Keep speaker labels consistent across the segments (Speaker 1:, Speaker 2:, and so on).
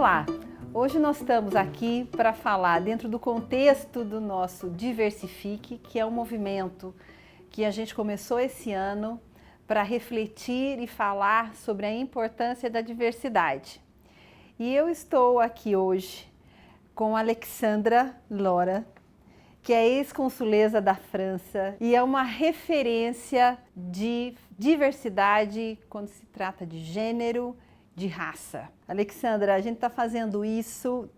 Speaker 1: Olá! Hoje nós estamos aqui para falar dentro do contexto do nosso Diversifique, que é um movimento que a gente começou esse ano para refletir e falar sobre a importância da diversidade. E eu estou aqui hoje com a Alexandra Lora, que é ex-consuleza da França e é uma referência de diversidade quando se trata de gênero, de raça. Alexandra, a gente está fazendo isso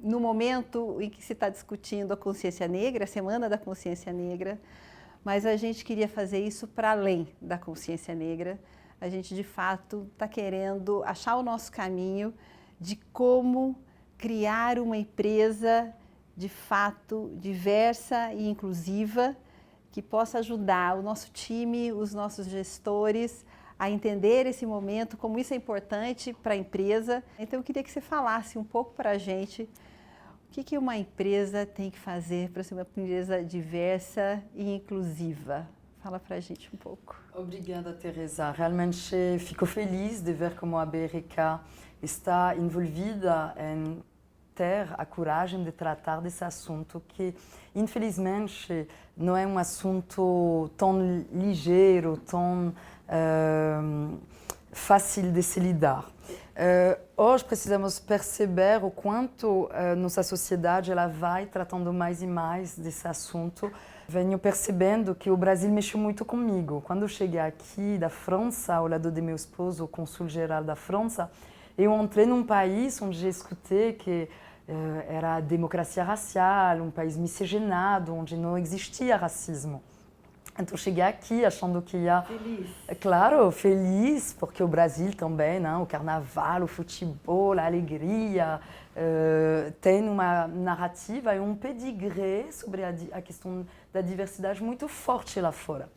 Speaker 1: no momento em que se está discutindo a consciência negra, a Semana da Consciência Negra, mas a gente queria fazer isso para além da consciência negra. A gente, de fato, está querendo achar o nosso caminho de como criar uma empresa de fato diversa e inclusiva que possa ajudar o nosso time, os nossos gestores a entender esse momento, como isso é importante para a empresa. Então eu queria que você falasse um pouco para a gente o que uma empresa tem que fazer para ser uma empresa diversa e inclusiva. Fala para a gente um pouco.
Speaker 2: Obrigada, Teresa. Realmente fico feliz de ver como a BRK está envolvida em ter a coragem de tratar desse assunto que, infelizmente, não é um assunto tão ligeiro, tão fácil de se lidar. Hoje precisamos perceber o quanto nossa sociedade ela vai tratando mais e mais desse assunto. Venho percebendo que o Brasil mexeu muito comigo. Quando eu cheguei aqui da França, ao lado de meu esposo, o cônsul-geral da França, eu entrei num país onde eu escutei que era a democracia racial, um país miscigenado, onde não existia racismo. Então cheguei aqui achando que ia...
Speaker 1: Feliz.
Speaker 2: Claro, feliz, porque o Brasil também, não? O carnaval, o futebol, a alegria, tem uma narrativa e um pedigree sobre a questão da diversidade muito forte lá fora.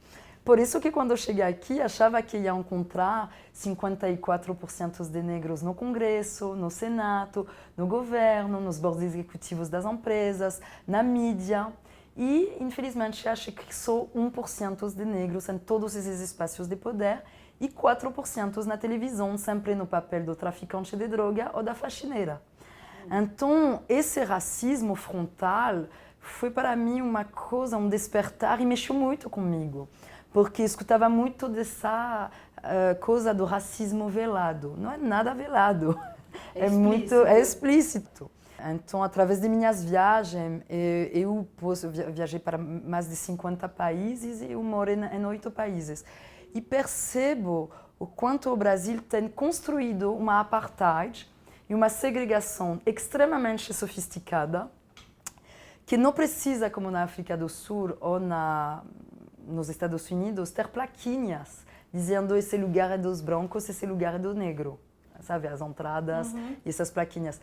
Speaker 2: Por isso que quando eu cheguei aqui, achava que ia encontrar 54% de negros no Congresso, no Senado, no governo, nos boards executivos das empresas, na mídia. E, infelizmente, acho que só 1% de negros em todos esses espaços de poder e 4% na televisão, sempre no papel do traficante de droga ou da faxineira. Então, esse racismo frontal foi para mim uma coisa, um despertar e mexeu muito comigo. Porque escutava muito dessa coisa do racismo velado. Não é nada velado, é explícito. Então, através de minhas viagens, eu viajei para mais de 50 países e eu moro em 8 países. E percebo o quanto o Brasil tem construído uma apartheid e uma segregação extremamente sofisticada, que não precisa, como na África do Sul ou nos Estados Unidos, ter plaquinhas dizendo esse lugar é dos brancos, esse lugar é do negro. Sabe, as entradas e essas plaquinhas.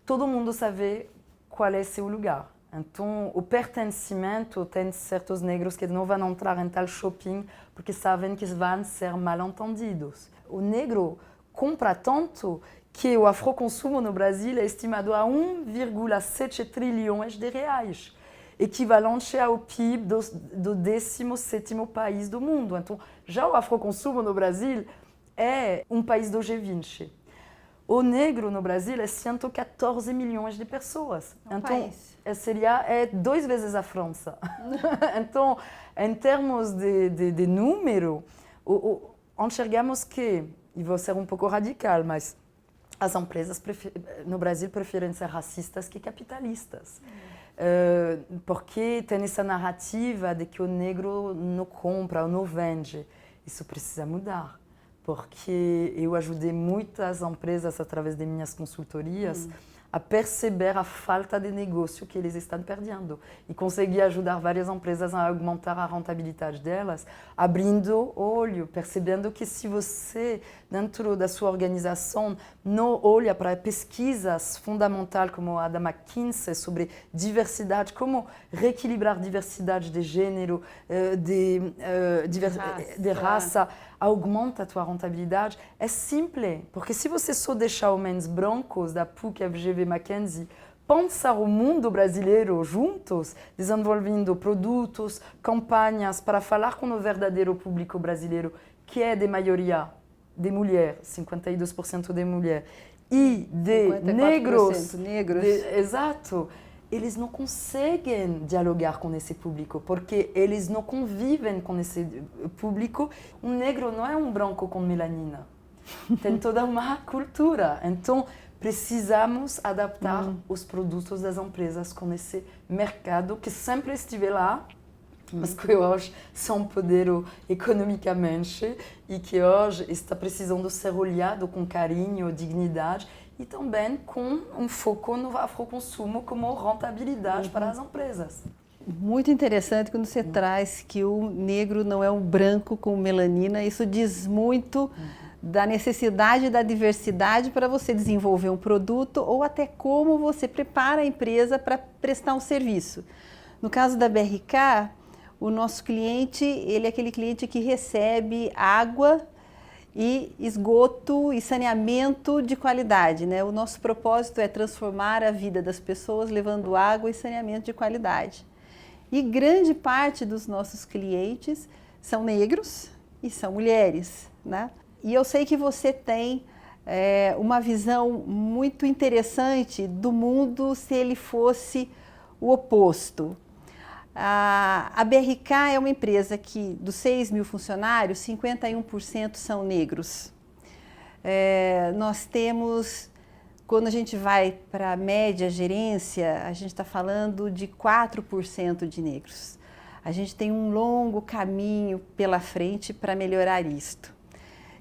Speaker 2: Todo mundo sabe qual é seu lugar. Então, o pertencimento tem certos negros que não vão entrar em tal shopping porque sabem que vão ser mal entendidos. O negro compra tanto que o afroconsumo no Brasil é estimado a 1,7 trilhões de reais, equivalente ao PIB do 17º país do mundo. Então, já o afroconsumo no Brasil é um país do G20. O negro no Brasil é 114 milhões de pessoas. Então, seria 2 vezes a França. Então, em termos de número, enxergamos que, e vou ser um pouco radical, mas as empresas no Brasil preferem ser racistas que capitalistas. Porque tem essa narrativa de que o negro não compra ou não vende. Isso precisa mudar. Porque eu ajudei muitas empresas, através de minhas consultorias, a perceber a falta de negócio que eles estão perdendo. E consegui ajudar várias empresas a aumentar a rentabilidade delas, abrindo o olho, percebendo que se você, dentro da sua organização, não olha para pesquisas fundamentais como a da McKinsey sobre diversidade, como reequilibrar diversidade de gênero, de raça, aumenta a tua rentabilidade, é simples. Porque se você só deixar homens brancos da PUC, FGV, Mackenzie, pensar o mundo brasileiro juntos, desenvolvendo produtos, campanhas para falar com o verdadeiro público brasileiro, que é de maioria de mulher, 52% de mulher, e de negros,
Speaker 1: exato,
Speaker 2: eles não conseguem dialogar com esse público, porque eles não convivem com esse público. Um negro não é um branco com melanina. Tem toda uma cultura. Então, precisamos adaptar os produtos das empresas com esse mercado que sempre esteve lá, mas que hoje são poderosos economicamente e que hoje está precisando ser olhado com carinho, dignidade e também com um foco no afroconsumo como rentabilidade para as empresas.
Speaker 1: Muito interessante quando você traz que o negro não é um branco com melanina. Isso diz muito da necessidade da diversidade para você desenvolver um produto ou até como você prepara a empresa para prestar um serviço. No caso da BRK, o nosso cliente, ele é aquele cliente que recebe água e esgoto e saneamento de qualidade, né? O nosso propósito é transformar a vida das pessoas levando água e saneamento de qualidade. E grande parte dos nossos clientes são negros e são mulheres, né? E eu sei que você tem uma visão muito interessante do mundo se ele fosse o oposto. A BRK é uma empresa que, dos 6 mil funcionários, 51% são negros. Nós temos, quando a gente vai para a média gerência, a gente está falando de 4% de negros. A gente tem um longo caminho pela frente para melhorar isto.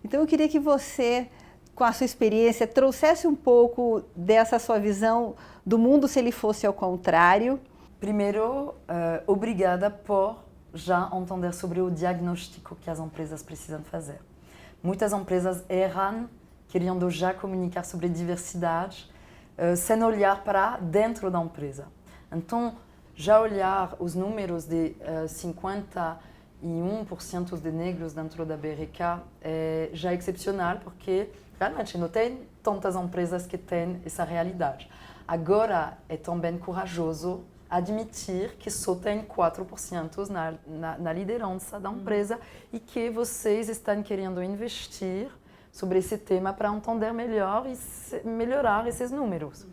Speaker 1: Então eu queria que você, com a sua experiência, trouxesse um pouco dessa sua visão do mundo se ele fosse ao contrário.
Speaker 2: Primeiro, obrigada por já entender sobre o diagnóstico que as empresas precisam fazer. Muitas empresas erram querendo já comunicar sobre diversidade sem olhar para dentro da empresa. Então, já olhar os números de 51% de negros dentro da BRK é já excepcional, porque realmente não tem tantas empresas que têm essa realidade. Agora, é também corajoso admitir que só tem 4% na liderança da empresa e que vocês estão querendo investir sobre esse tema para entender melhor e melhorar esses números.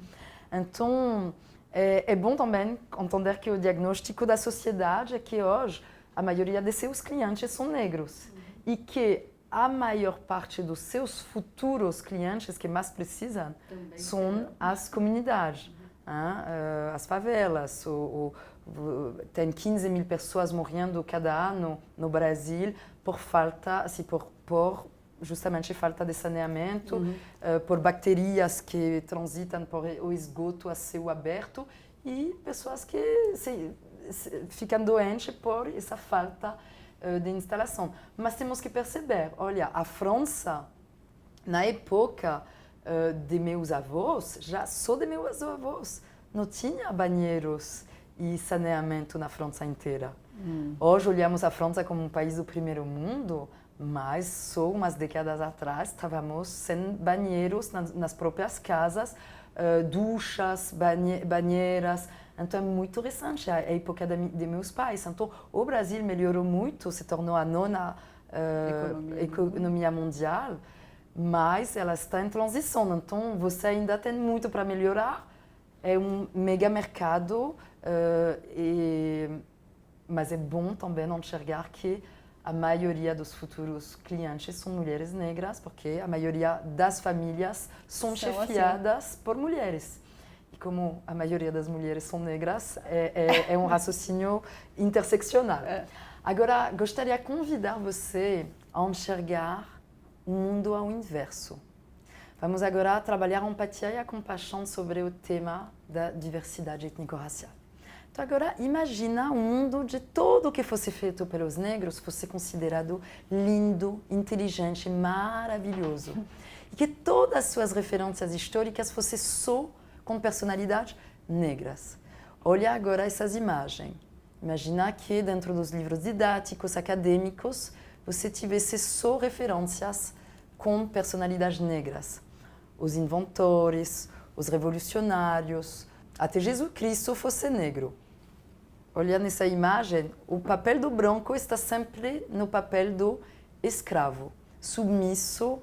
Speaker 2: Então, é bom também entender que o diagnóstico da sociedade é que hoje a maioria de seus clientes são negros e que a maior parte dos seus futuros clientes que mais precisam são as comunidades. As favelas, tem 15 mil pessoas morrendo cada ano no Brasil por falta, por justamente falta de saneamento, por bactérias que transitam por o esgoto a céu aberto e pessoas que ficam doentes por essa falta de instalação. Mas temos que perceber, olha, a França, na época de meus avós, já só de meus avós, não tinha banheiros e saneamento na França inteira. Hoje olhamos a França como um país do primeiro mundo, mas só umas décadas atrás estávamos sem banheiros nas próprias casas, duchas, banheiras. Então é muito recente, a época de meus pais. Então o Brasil melhorou muito, se tornou a nona economia mundial, mas ela está em transição, então você ainda tem muito para melhorar. É um mega mercado, mas é bom também enxergar que a maioria dos futuros clientes são mulheres negras, porque a maioria das famílias são chefiadas por mulheres. E como a maioria das mulheres são negras, é um raciocínio interseccional. Agora, gostaria de convidar você a enxergar um mundo ao inverso. Vamos agora trabalhar a empatia e a compaixão sobre o tema da diversidade étnico-racial. Então agora imagina um mundo de tudo o que fosse feito pelos negros fosse considerado lindo, inteligente, maravilhoso. E que todas as suas referências históricas fossem só com personalidades negras. Olha agora essas imagens. Imagina que dentro dos livros didáticos, acadêmicos, você tivesse só referências com personalidades negras. Os inventores, os revolucionários, até Jesus Cristo fosse negro. Olha nessa imagem, o papel do branco está sempre no papel do escravo, submisso,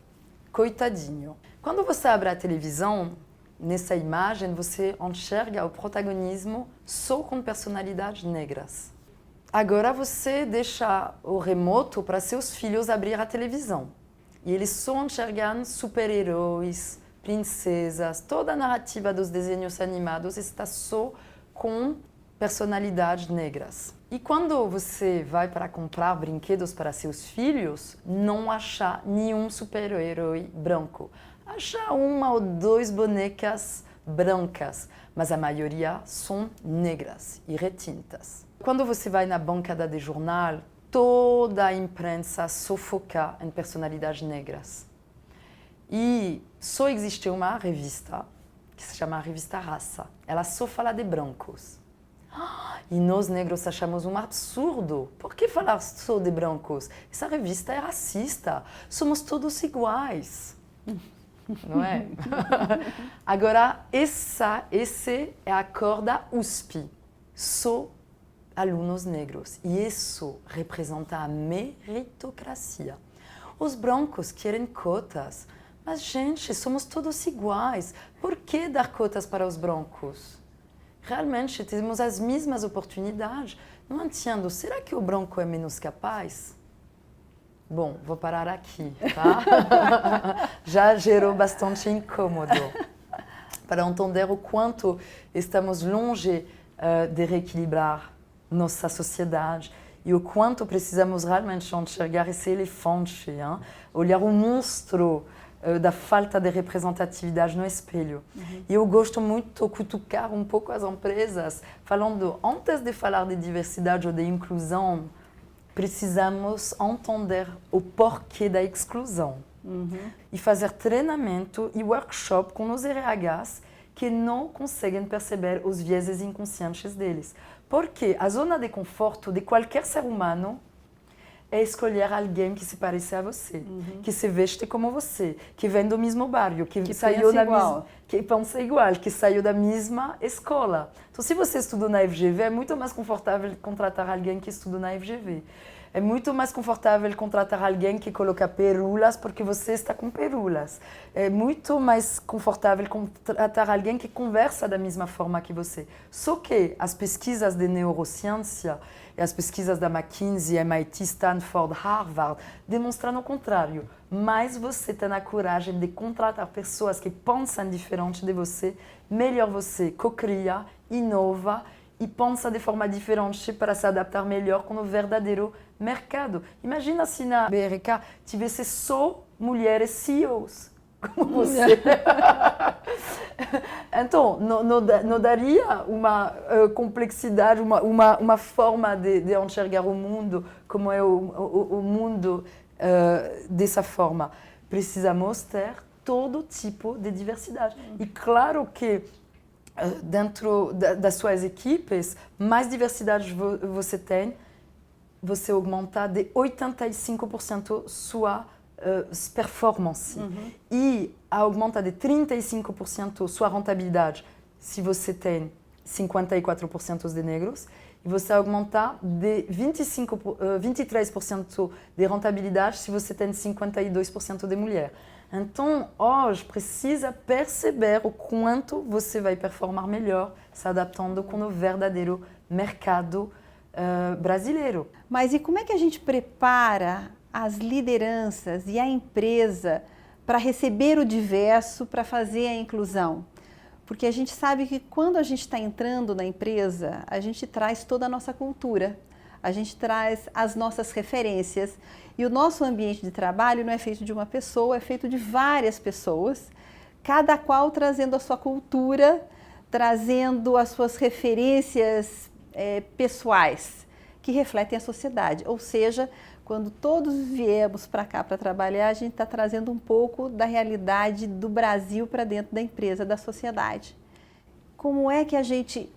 Speaker 2: coitadinho. Quando você abre a televisão, nessa imagem você enxerga o protagonismo só com personalidades negras. Agora você deixa o remoto para seus filhos abrir a televisão. E eles só enxergam super-heróis, princesas, toda a narrativa dos desenhos animados está só com personalidades negras. E quando você vai para comprar brinquedos para seus filhos, não acha nenhum super-herói branco. Acha uma ou duas bonecas brancas, mas a maioria são negras e retintas. Quando você vai na bancada de jornal, toda a imprensa só foca em personalidades negras. E só existe uma revista, que se chama a Revista Raça. Ela só fala de brancos. E nós negros achamos um absurdo. Por que falar só de brancos? Essa revista é racista. Somos todos iguais. Não é? Agora, essa é a cor da USP. Só alunos negros. E isso representa a meritocracia. Os brancos querem cotas. Mas, gente, somos todos iguais. Por que dar cotas para os brancos? Realmente temos as mesmas oportunidades. Não entendo. Será que o branco é menos capaz? Bom, vou parar aqui, tá? Já gerou bastante incômodo para entender o quanto estamos longe de reequilibrar nossa sociedade e o quanto precisamos realmente enxergar esse elefante, hein? Olhar o monstro da falta de representatividade no espelho. E eu gosto muito de cutucar um pouco as empresas, falando, antes de falar de diversidade ou de inclusão, precisamos entender o porquê da exclusão. E fazer treinamento e workshop com os RHs que não conseguem perceber os vieses inconscientes deles. Porque a zona de conforto de qualquer ser humano é escolher alguém que se pareça a você, que se veste como você, que vem do mesmo bairro, que saiu da mesma, que pensa igual, que saiu da mesma escola. Então, se você estudou na FGV, é muito mais confortável contratar alguém que estudou na FGV. É muito mais confortável contratar alguém que coloca perulas porque você está com perulas. É muito mais confortável contratar alguém que conversa da mesma forma que você. Só que as pesquisas de neurociência e as pesquisas da McKinsey, MIT, Stanford, Harvard demonstram o contrário. Mais você tem a coragem de contratar pessoas que pensam diferente de você, melhor você cocria, inova e pensa de forma diferente para se adaptar melhor com o verdadeiro mercado. Imagina se na BRK tivesse só mulheres CEOs, como você. Então, não daria uma complexidade, uma forma de enxergar o mundo como é o mundo dessa forma. Precisamos ter todo tipo de diversidade. E claro que dentro das suas equipes, mais diversidade você tem, você aumenta de 85% sua performance. E aumenta de 35% sua rentabilidade se você tem 54% de negros. E você aumenta de 23% de rentabilidade se você tem 52% de mulher. Então, hoje, precisa perceber o quanto você vai performar melhor se adaptando com o verdadeiro mercado brasileiro.
Speaker 1: Mas e como é que a gente prepara as lideranças e a empresa para receber o diverso, para fazer a inclusão? Porque a gente sabe que quando a gente está entrando na empresa, a gente traz toda a nossa cultura, a gente traz as nossas referências. E o nosso ambiente de trabalho não é feito de uma pessoa, é feito de várias pessoas, cada qual trazendo a sua cultura, trazendo as suas referências pessoais, que refletem a sociedade. Ou seja, quando todos viemos para cá para trabalhar, a gente está trazendo um pouco da realidade do Brasil para dentro da empresa, da sociedade. Como é que a gente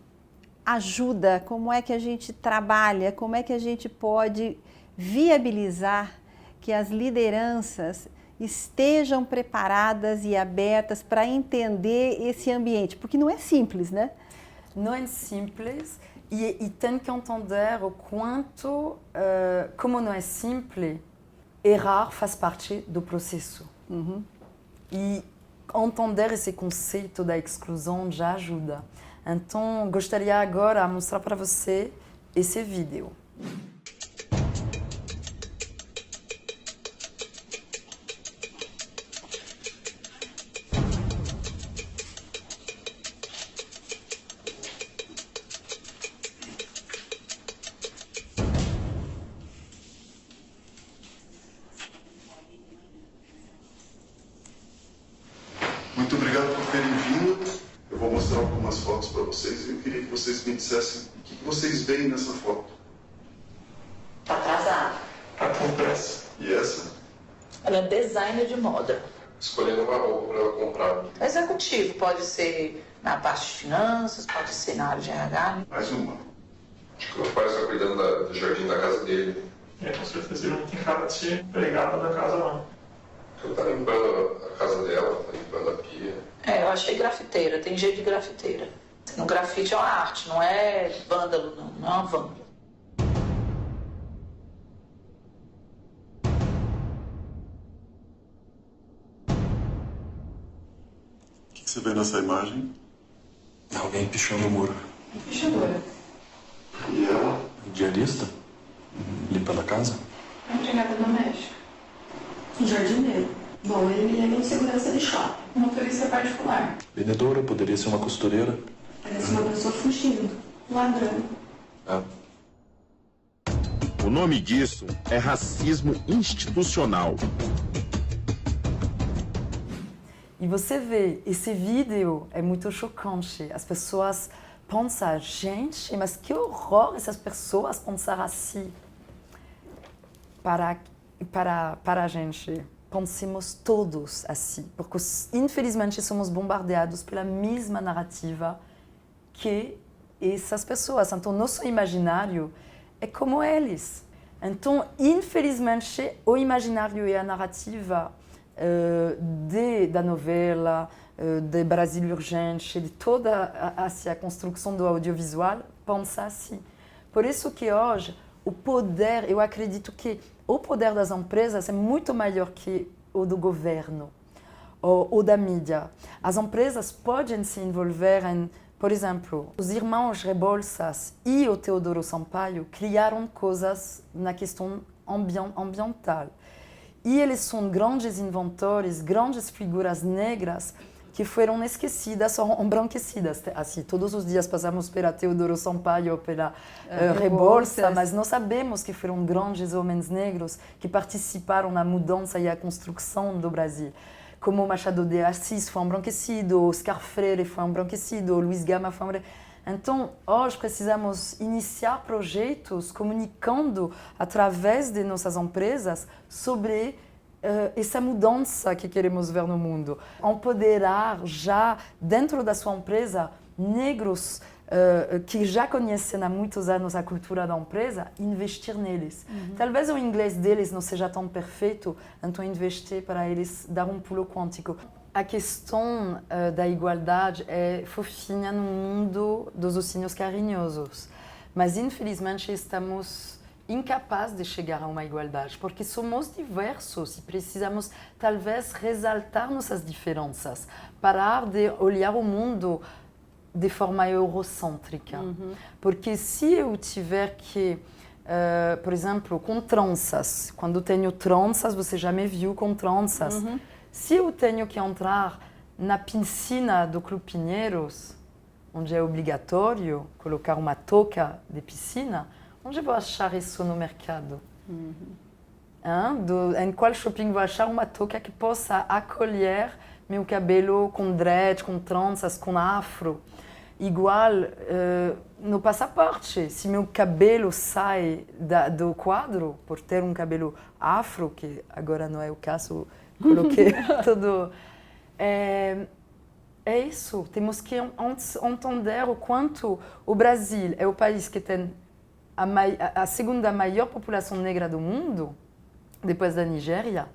Speaker 1: ajuda, como é que a gente trabalha, como é que a gente pode viabilizar que as lideranças estejam preparadas e abertas para entender esse ambiente? Porque não é simples, né?
Speaker 2: Não é simples e tem que entender o quanto, como não é simples, errar faz parte do processo. E entender esse conceito da exclusão já ajuda. Então, gostaria agora de mostrar para você esse vídeo.
Speaker 3: Muito obrigado por terem vindo. Eu vou mostrar algumas fotos para vocês e eu queria que vocês me dissessem o que vocês veem nessa foto.
Speaker 4: Tá atrasada.
Speaker 3: Tá com pressa. E essa?
Speaker 4: Ela é designer de moda.
Speaker 3: Escolhendo uma roupa para ela comprar.
Speaker 4: Executivo, pode ser na parte de finanças, pode ser na área de RH.
Speaker 3: Mais uma.
Speaker 5: Acho que o meu pai está cuidando do jardim da casa dele.
Speaker 6: Com certeza ele não tem cara de ser empregado da casa, não.
Speaker 5: Ele está limpando a casa dela, está limpando a pia.
Speaker 4: Eu achei grafiteira, tem jeito de grafiteira. No grafite é uma arte, não é vândalo, não é uma vândalo.
Speaker 3: O que você vê nessa imagem?
Speaker 5: Alguém pichando o muro.
Speaker 4: Pichadora.
Speaker 3: E ela?
Speaker 5: Diarista? Limpando a casa?
Speaker 7: Empregada doméstica. Um jardineiro. Bom, ele me lembra um segurança de shopping. Um motorista particular.
Speaker 5: Vendedora, poderia ser uma costureira.
Speaker 7: Parece uma pessoa fugindo. Ladrão.
Speaker 8: O nome disso é racismo institucional.
Speaker 2: E você vê, esse vídeo é muito chocante. As pessoas pensam, gente, mas que horror essas pessoas pensar assim. Para a gente, pensemos todos assim, porque infelizmente somos bombardeados pela mesma narrativa que essas pessoas. Então, nosso imaginário é como eles. Então, infelizmente, o imaginário e a narrativa da novela, de Brasil Urgente, de toda a construção do audiovisual, pensa assim. Por isso que hoje, o poder, eu acredito que o poder das empresas é muito maior que o do governo ou da mídia. As empresas podem se envolver em, por exemplo, os irmãos Rebouças e o Teodoro Sampaio criaram coisas na questão ambiental. E eles são grandes inventores, grandes figuras negras que foram esquecidas ou embranquecidas. Assim, todos os dias passamos pela Teodoro Sampaio, pela Rebouça, mas nós sabemos que foram grandes homens negros que participaram na mudança e a construção do Brasil. Como Machado de Assis foi embranquecido, Oscar Freire foi embranquecido, Luiz Gama foi embranquecido. Então, hoje precisamos iniciar projetos comunicando através de nossas empresas sobre essa mudança que queremos ver no mundo. Empoderar já dentro da sua empresa negros que já conhecem há muitos anos a cultura da empresa, investir neles. Talvez o inglês deles não seja tão perfeito, então investir para eles dar um pulo quântico. A questão da igualdade é fofinha no mundo dos ursinhos carinhosos, mas infelizmente estamos incapazes de chegar a uma igualdade, porque somos diversos e precisamos talvez ressaltar nossas diferenças, parar de olhar o mundo de forma eurocêntrica. Porque se eu tiver que, por exemplo, com tranças, quando tenho tranças, você já me viu com tranças, se eu tenho que entrar na piscina do Clube Pinheiros, onde é obrigatório colocar uma touca de piscina, onde vou achar isso no mercado? Em qual shopping vou achar uma touca que possa acolher meu cabelo com dread, com tranças, com afro? Igual no passaporte, se meu cabelo sai do quadro, por ter um cabelo afro, que agora não é o caso, coloquei tudo. É isso, temos que entender o quanto o Brasil é o país que tem a segunda maior população negra do mundo, depois da Nigéria,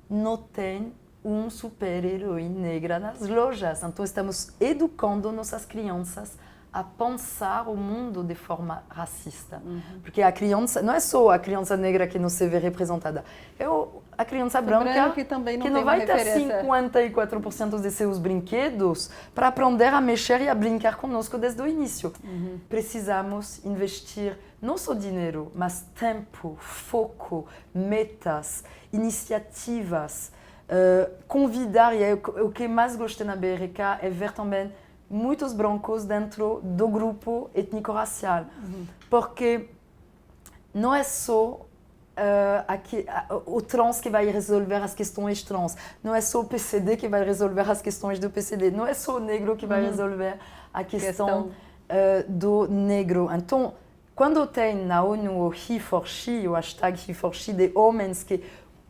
Speaker 2: não tem um super-herói negra nas lojas. Então estamos educando nossas crianças a pensar o mundo de forma racista. Porque a criança, não é só a criança negra que não se vê representada, a criança branca
Speaker 1: que também
Speaker 2: que não vai ter 54% de seus brinquedos para aprender a mexer e a brincar conosco desde o início. Precisamos investir não só dinheiro, mas tempo, foco, metas, iniciativas, convidar, e o que mais gostei na BRK é ver também muitos brancos dentro do grupo étnico-racial, porque não é só o trans que vai resolver as questões trans, não é só o PCD que vai resolver as questões do PCD, não é só o negro que vai resolver a questão do negro. Então, quando tem na ONU o He4She, o hashtag He4She, de homens que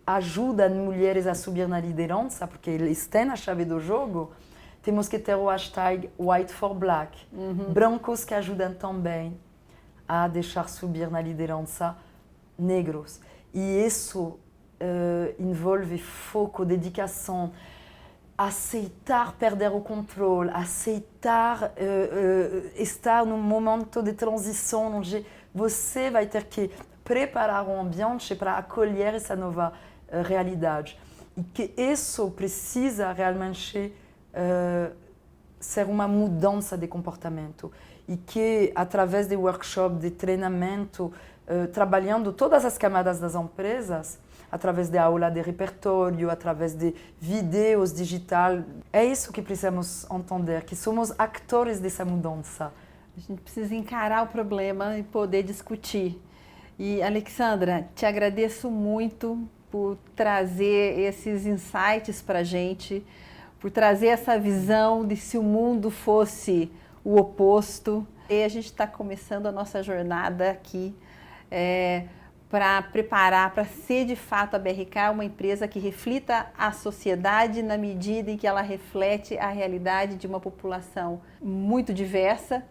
Speaker 2: ajudam mulheres a subir na liderança, porque eles têm a chave do jogo, temos que ter o hashtag White for Black, brancos que ajudam também a deixar subir na liderança negros. E isso envolve foco, dedicação, aceitar perder o controle, aceitar estar num momento de transição onde você vai ter que preparar um ambiente para acolher essa nova realidade. E que isso precisa realmente ser uma mudança de comportamento e que, através de workshop, de treinamento, trabalhando todas as camadas das empresas, através de aula de repertório, através de vídeos digital, é isso que precisamos entender, que somos atores dessa mudança.
Speaker 1: A gente precisa encarar o problema e poder discutir. E, Alexandra, te agradeço muito por trazer esses insights para a gente, por trazer essa visão de se o mundo fosse o oposto. E a gente está começando a nossa jornada aqui para preparar, para ser de fato a BRK uma empresa que reflita a sociedade na medida em que ela reflete a realidade de uma população muito diversa,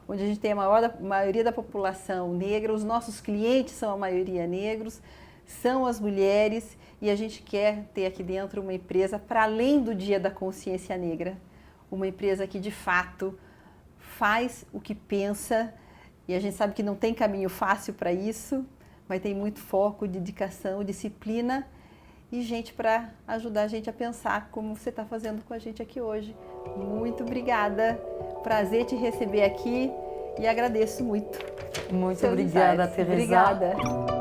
Speaker 1: onde a gente tem a maioria da população negra, os nossos clientes são a maioria negros, são as mulheres, e a gente quer ter aqui dentro uma empresa para além do Dia da Consciência Negra, uma empresa que de fato faz o que pensa, e a gente sabe que não tem caminho fácil para isso, mas tem muito foco, dedicação, disciplina e gente para ajudar a gente a pensar como você está fazendo com a gente aqui hoje. Muito obrigada, prazer te receber aqui e agradeço muito.
Speaker 2: Muito obrigada, Teresa.
Speaker 1: Obrigada.